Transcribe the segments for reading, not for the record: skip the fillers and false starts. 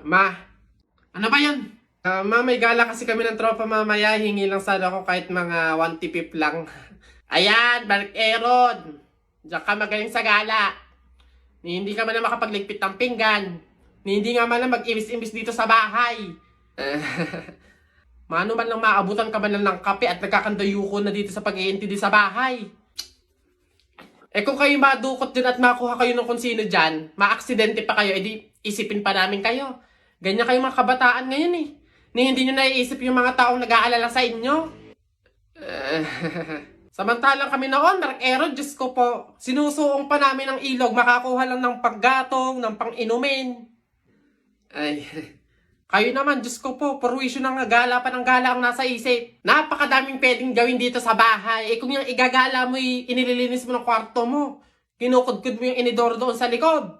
Ma, ano ba yan? Ma, may gala kasi kami ng tropa mamaya. Hingi lang sana ako kahit mga 1 tipip lang. Ayan, Mark Aaron. Diyan ka magaling sa gala. Ni hindi ka man na makapagligpit ng pinggan. Ni hindi nga man lang mag-imis-imis dito sa bahay. Mano man lang maabutan ka man lang ng kape at nagkakandayuko na dito sa pag-iintindi sa bahay. Eh kung kayo madukot din at makuha kayo ng kung sino dyan, maaksidente pa kayo, edi isipin pa namin kayo. Ganyan kayo mga kabataan ngayon eh. Ni hindi nyo naiisip yung mga taong nag-aalala sa inyo. Samantalang kami noon, Mark Aaron, Diyos ko po, sinusuong pa namin ng ilog, makakuha lang ng paggatong, ng pang-inumin. Ay, kayo naman, Diyos ko po, purwisyo ng gala pa ng gala ang nasa isip. Napakadaming pwedeng gawin dito sa bahay. Eh kung yung igagala mo, inililinis mo ng kwarto mo. Kinukudkud mo yung inidoro doon sa likod.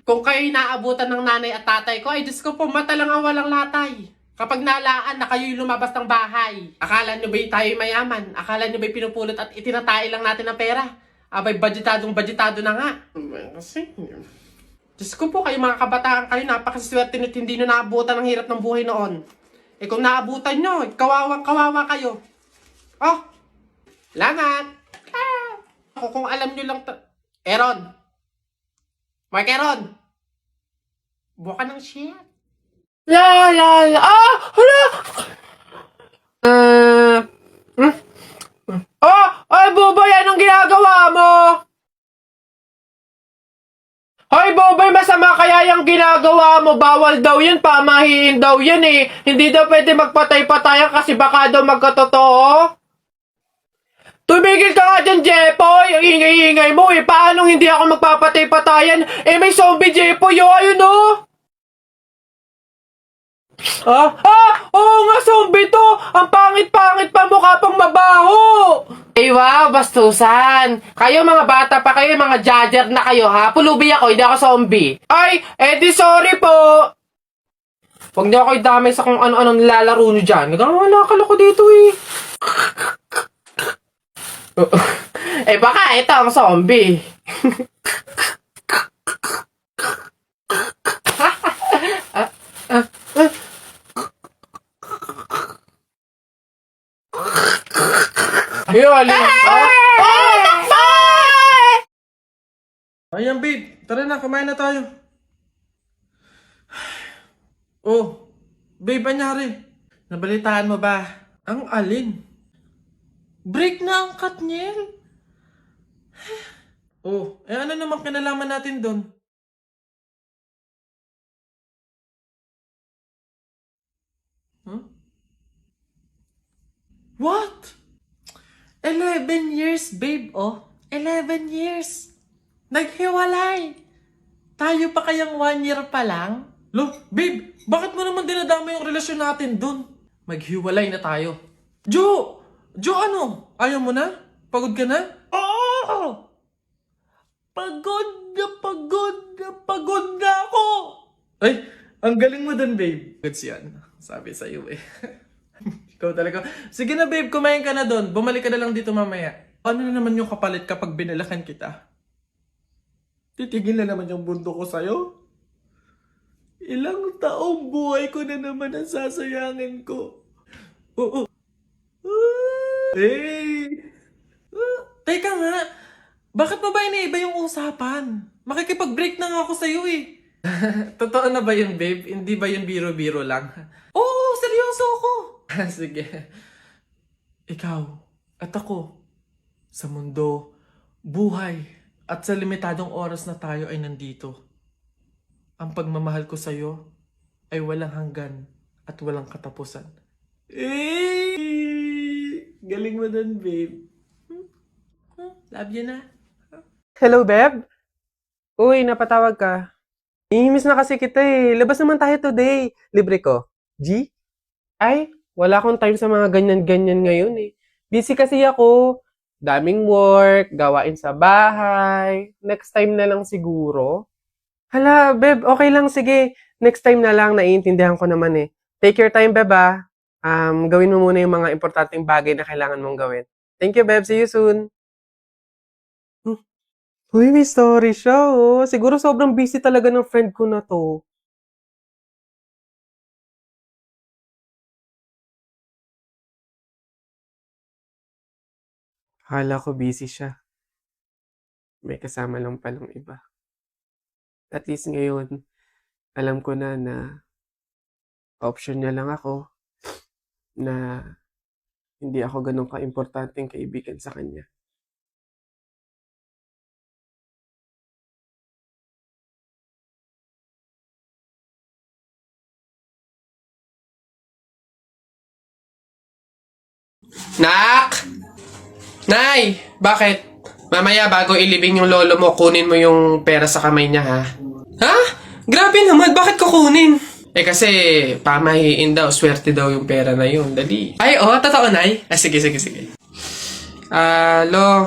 Kung kayo'y naabutan ng nanay at tatay ko, ay Diyos ko po, mata lang ang walang latay. Kapag nalaan na kayo'y lumabas ng bahay, akala nyo ba'y tayo'y mayaman? Akala nyo ba'y pinupulot at itinatay lang natin ng pera? Abay, budgetado na nga. Kasi, Diyos ko po, kayo mga kabataan kayo, napakaswerte nyo't hindi nyo naabutan ang hirap ng buhay noon. Eh kung naabutan nyo, kawawa kayo. Oh, salamat. Kung alam nyo lang, Aaron. Mark Aaron. Buka ka ng shit. La la la. Ah! Hala! Ay, Boboy, anong ginagawa mo? Hoy, Boboy, masama kaya yung ginagawa mo. Bawal daw yan, pamahiin daw yan eh. Hindi daw pwede magpatay-patayan kasi baka daw magkatotoo. Tumigil ka nga dyan, Jepoy! Ang ingay-ingay mo eh. Paano hindi ako magpapatay-patayan? Eh, may zombie, Jepoy, oh, ayun oh! Oo nga, zombie to! Ang pangit-pangit pa, mukha pang mabaho! Ay, wow, bastusan! Kayo mga bata pa kayo, mga judger na kayo, ha? Pulubi ako, hindi ako zombie. Ay, edi sorry po! Huwag niyo ako idamay sa kung ano-ano nilalaro niyo dyan. Nagkakalakal ako dito eh. Eh baka ito ang zombie. Ayun, alin. Ayan babe, tara na, kumain na tayo. Oh, babe, anyari? Nabalitaan mo ba? Ang alin? Break na ang Katniel? Oh, eh ano naman kinalaman natin doon? Huh? What? 11 years, babe, oh. 11 years. Naghiwalay. Tayo pa kayang 1 year pa lang? Lo, babe, bakit mo naman dinadama yung relasyon natin dun? Maghiwalay na tayo. Jo, ano? Ayaw mo na? Pagod ka na? Oo! Pagod na ako! Ay, ang galing mo dun, babe. Goods yan. Sabi sa'yo eh. Ikaw talaga. Sige na, babe, kumain ka na dun. Bumalik ka na lang dito mamaya. Ano na naman yung kapalit kapag binalakan kita? Titigil na naman yung bundo ko sa'yo? Ilang taong buhay ko na naman ang sasayangin ko. Oo. Hey! Teka nga, bakit mo ba iniiba yung usapan? Makikipag-break na nga ako sa'yo eh. Totoo na ba yun, babe? Hindi ba yun biro-biro lang? Oo, seryoso ako. Sige. Ikaw at ako, sa mundo, buhay, at sa limitadong oras na tayo ay nandito. Ang pagmamahal ko sa'yo ay walang hanggan at walang katapusan. Galing mo dun, babe. Love you na. Hello, Beb? Uy, napatawag ka. Ihimiss na kasi kita eh. Labas naman tayo today. Libre ko. G? Ay, wala akong time sa mga ganyan-ganyan ngayon eh. Busy kasi ako. Daming work, gawain sa bahay. Next time na lang siguro. Hala, Beb, okay lang. Sige, next time na lang. Naiintindihan ko naman eh. Take your time, Beb ah. Gawin mo muna yung mga importanteng bagay na kailangan mong gawin. Thank you, Beb. See you soon. Uy, may story siya, oh. Siguro sobrang busy talaga ng friend ko na to. Akala ko busy siya. May kasama lang palang iba. At least ngayon, alam ko na option niya lang ako na hindi ako ganun ka-importanteng kaibigan sa kanya. Nak! Nay! Bakit? Mamaya bago ilibing yung lolo mo, kunin mo yung pera sa kamay niya, ha? Ha? Grabe naman, bakit kukunin? Eh kasi, pamahiin daw, swerte daw yung pera na yun. Dali. Ay, totoo, Nay? Sige. Lo,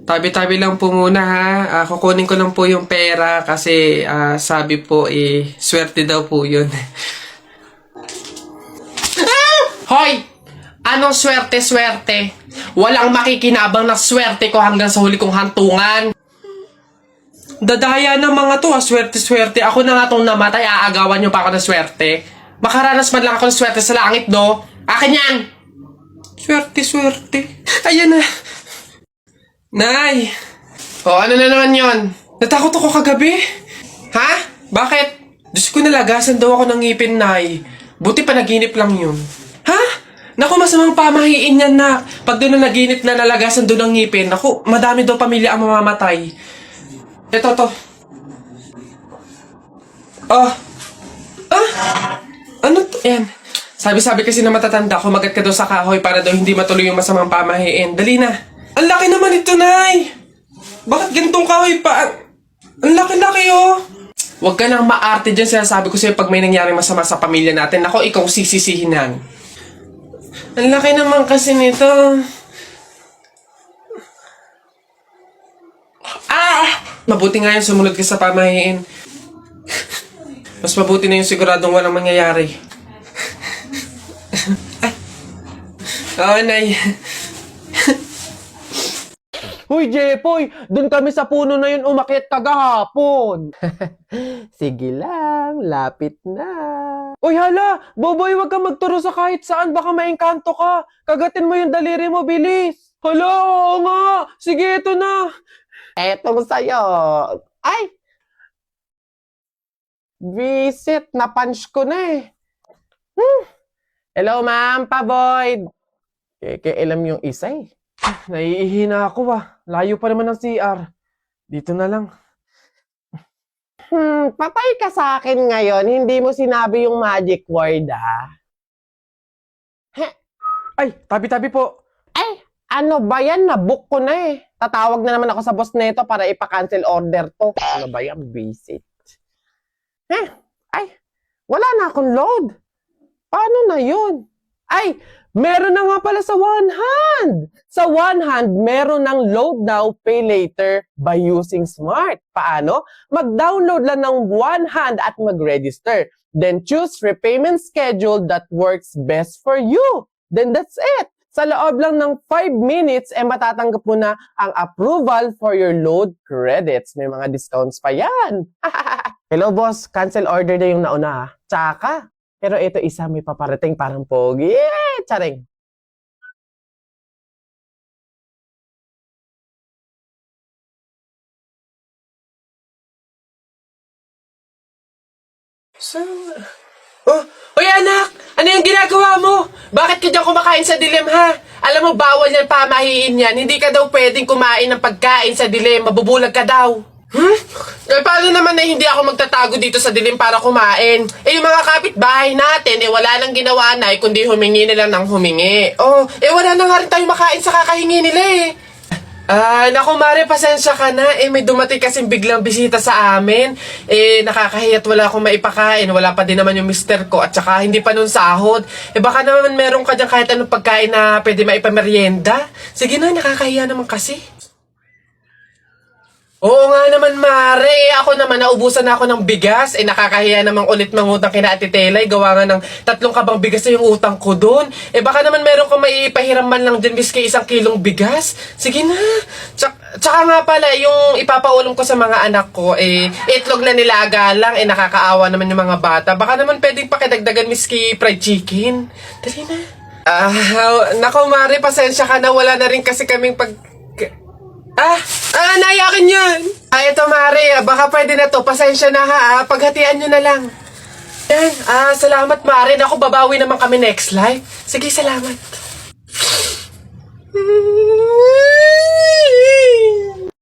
tabi-tabi lang po muna, ha? Kukunin ko lang po yung pera kasi sabi po, swerte daw po yun. Hoy! Anong swerte-swerte? Walang makikinabang na swerte ko hanggang sa huli kong hantungan. Dadaya ng mga to, swerte-swerte. Ako na nga tong namatay, aagawan nyo pa ako ng swerte. Makaranas man lang ako ng swerte sa langit, do. Akin yan! Swerte-swerte. Ayan na. Nay! Ano na naman yon? Natakot ako kagabi. Ha? Bakit? Diyos ko, nalagasan daw ako ng ngipin, Nay. Buti panaginip lang yun. Ha? Naku, masamang pamahiin yan, na. Pag doon na naginip na nalagasan doon ng ngipin, naku, madami daw pamilya ang mamamatay. Ito, to. Ano to? Ayan. Sabi kasi na matatanda, kumagat ka daw sa kahoy para daw hindi matuloy yung masamang pamahiin. Dali na. Ang laki naman ito, Nay! Bakit gantong kahoy pa? Ang laki-laki, oh! Huwag ka nang maarte dyan, sinasabi ko sa'yo pag may nangyari masama sa pamilya natin. Ako, ikaw sisisihinan. Ang laki naman kasi nito. Mabuti nga yung sumunod ka sa pamahiin. Mas mabuti na yung siguradong walang mangyayari. Nay. Hoy, Jepoy! Doon kami sa puno na yun umakyat kagahapon. Sige lang, lapit na. Uy, hala! Boboy, wag kang magturo sa kahit saan. Baka maengkanto ka. Kagatin mo yung daliri mo, bilis. Hala, oo nga. Sige, ito na. Etong sa'yo. Ay! Visit, na-punch ko na eh. Hello, ma'am, pa-void. Alam yung isa eh. Naiihina ako ba? Layo pa naman ng CR. Dito na lang. Patay ka sa akin ngayon. Hindi mo sinabi yung magic word, ah. Ay, tabi-tabi po. Ay, ano ba yan? Nabook ko na eh. Tatawag na naman ako sa boss nito para ipa-cancel order to. Ano ba yan? Visit. Ay, wala na akong load. Paano na yun? Ay, meron na nga pala sa One Hand. Sa One Hand, meron ng load now, pay later by using Smart. Paano? Mag-download lang ng One Hand at mag-register. Then choose repayment schedule that works best for you. Then that's it. Sa loob lang ng 5 minutes, matatanggap mo na ang approval for your load credits. May mga discounts pa yan. Hello, boss. Cancel order na yung nauna. Tsaka. Pero ito isa may paparating parang pogi. Charing. Uy, anak! Ano yung ginagawa mo? Bakit ka dyan kumakain sa dilim, ha? Alam mo, bawal yan pamahiin yan. Hindi ka daw pwedeng kumain ng pagkain sa dilim. Mabubulag ka daw. Paano naman na hindi ako magtatago dito sa dilim para kumain? Yung mga kapitbahay natin, wala nang ginawa na, kundi humingi nila ng humingi. Wala na nga rin tayo makain sa kakahingi nila eh. Naku Mare, pasensya ka na. May dumating kasing biglang bisita sa amin. Nakakahiya't wala akong maipakain. Wala pa din naman yung mister ko. At saka hindi pa nun sahod. Baka naman meron ka dyan kahit anong pagkain na pwede maipamerienda. Sige na, nakakahiya naman kasi. Oo nga naman, Mare. Ako naman, naubusan na ako ng bigas. Nakakahiya namang ulit mangutang kina Ate Telay. Gawa nga ng 3 kabang bigas na yung utang ko doon. Baka naman meron kang maipahiram man lang dyan miski 1 kilong bigas. Sige na. Tsaka nga pala, yung ipapaulam ko sa mga anak ko, itlog na nilaga lang. Nakakaawa naman yung mga bata. Baka naman pwedeng pakidagdagan miski fried chicken. Dali na. Nako Mare, pasensya ka na. Wala na rin kasi kaming naiyakin yun. Ito Mare, baka pwede na to. Pasensya na ha. Paghatian nyo na lang. Yan, salamat Mare. Naku, babawi naman kami next live. Sige, salamat.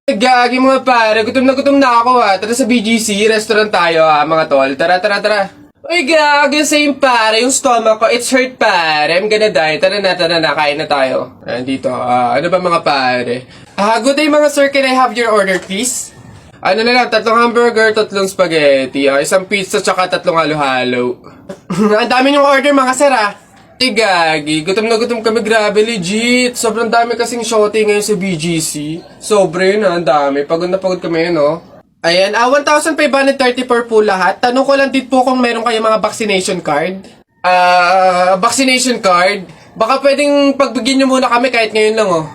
Gagi mga pare, gutom na ako ha. Tara sa BGC, restaurant tayo ha mga tol. Tara. Uy gagi, same pare, yung stomach ko, it's hurt pare. I'm gonna die. Tara na, kain na tayo. Dito, ano ba mga pare? Good day mga sir, can I have your order please? Ano na lang, 3 hamburger, 3 spaghetti, 1 pizza, tsaka 3 halo-halo. Ang dami yung order mga sir ha. Gagi, gutom na gutom kami, grabe, legit. Sobrang dami kasing shorty ngayon sa BGC. Sobre yun ang dami. Pagod na pagod kami yun, no? Ayan, 1,530 per po lahat. Tanong ko lang din po kung meron kayo mga vaccination card. Vaccination card? Baka pwedeng pagbigyan nyo muna kami kahit ngayon lang, oh.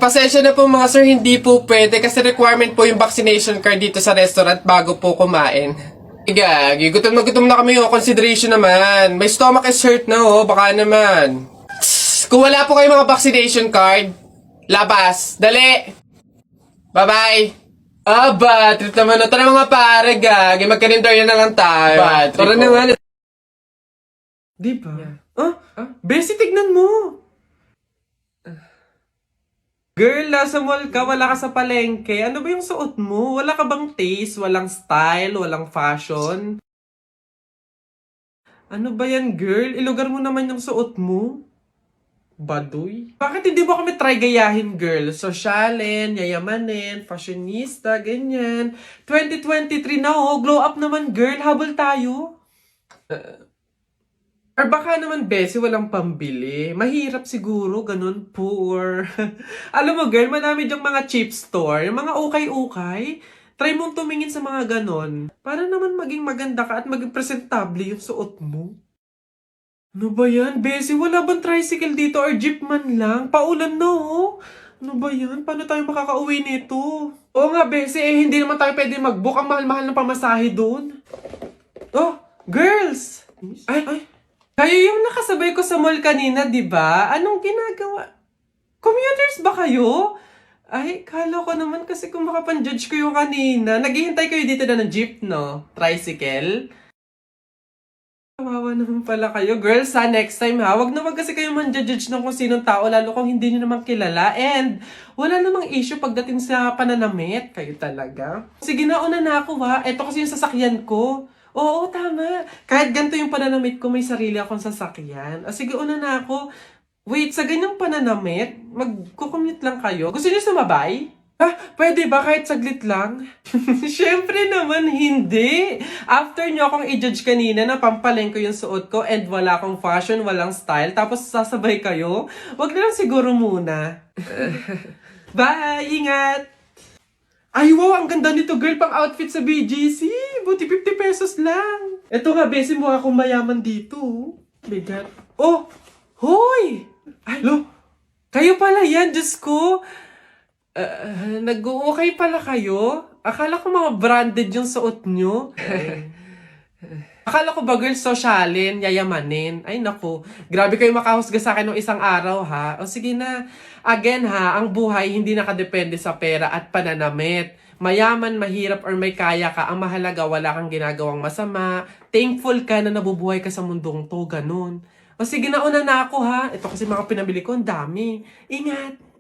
Pasensya na po mga sir, hindi po pwede kasi requirement po yung vaccination card dito sa restaurant bago po kumain. Gagi, gutom na kami, oh. Consideration naman. My stomach is hurt na, oh. Baka naman. Kung wala po kayo mga vaccination card, labas. Dali. Bye-bye. Bad trip naman, oh. Tara mga pare, gagi. Magkarinderya na lang tayo. Tara naman. Di ba? Bessie, tignan mo. Girl, nasa mall ka, wala ka sa palengke. Ano ba yung suot mo? Wala ka bang taste? Walang style? Walang fashion? Ano ba yan, girl? Ilugar mo naman yung suot mo. Baduy? Bakit hindi mo kami try gayahin, girl? Sosyalin, yayamanin, fashionista, ganyan. 2023 na, oh. Glow up naman, girl. Habol tayo. Or baka naman, Bessie, walang pambili. Mahirap siguro, ganun, poor. Alam mo, girl, madami dyang mga cheap store, yung mga ukay-ukay. Try mong tumingin sa mga ganon. Para naman maging maganda ka at maging presentable yung suot mo. Ano ba yan, Bessie? Wala bang tricycle dito or jeep man lang? Paulan na, oh. Ano ba yan? Paano tayo makakauwi nito? Oo nga, Bessie, hindi naman tayo pwede mag-book. Ang mahal-mahal ng pamasahe doon. Oh, girls! Ay. Kayo yung nakasabay ko sa mall kanina, di ba? Anong ginagawa? Commuters ba kayo? Ay, kala ko naman kasi kung makapan-judge ko yung kanina. Naghihintay kayo dito na ng jeep, no? Tricycle? Kawawa naman pala kayo. Girls, next time ha, wag kasi kayo man-judge ng kung sinong tao, lalo kung hindi nyo naman kilala. And wala namang issue pagdating sa pananamit. Kayo talaga. Sige, nauna na ako ha. Ito kasi yung sasakyan ko. Oo, tama. Kahit ganito yung pananamit ko, may sarili akong sasakyan. Sige, una na ako. Wait, sa ganyang pananamit, magkukommute lang kayo? Gusto niyo sumabay? Pwede ba kahit saglit lang? Siyempre naman, hindi. After nyo akong i-judge kanina na pampaleng ko yung suot ko and wala akong fashion, walang style, tapos sasabay kayo, wag na lang siguro muna. Bye! Ingat! Ay, wow! Ang ganda nito, girl, pang outfit sa BGC. Buti 50 pesos lang. Eto nga, Bessie, mukha akong mayaman dito. Bigat. Oh! Hoy! Ay, lo! Kayo pala yan, Diyos ko. Nag-okay pala kayo? Akala ko mga branded yung suot nyo. Akala ko ba, girl, sosyalin, yayamanin. Ay, naku. Grabe kayo makahusga sa akin ng isang araw, ha? O sige na. Again, ha, ang buhay hindi nakadepende sa pera at pananamit. Mayaman, mahirap, or may kaya ka, ang mahalaga, wala kang ginagawang masama. Thankful ka na nabubuhay ka sa mundong to, ganun. O sige na, una na ako, ha? Ito kasi mga pinabili ko, ang dami. Ingat!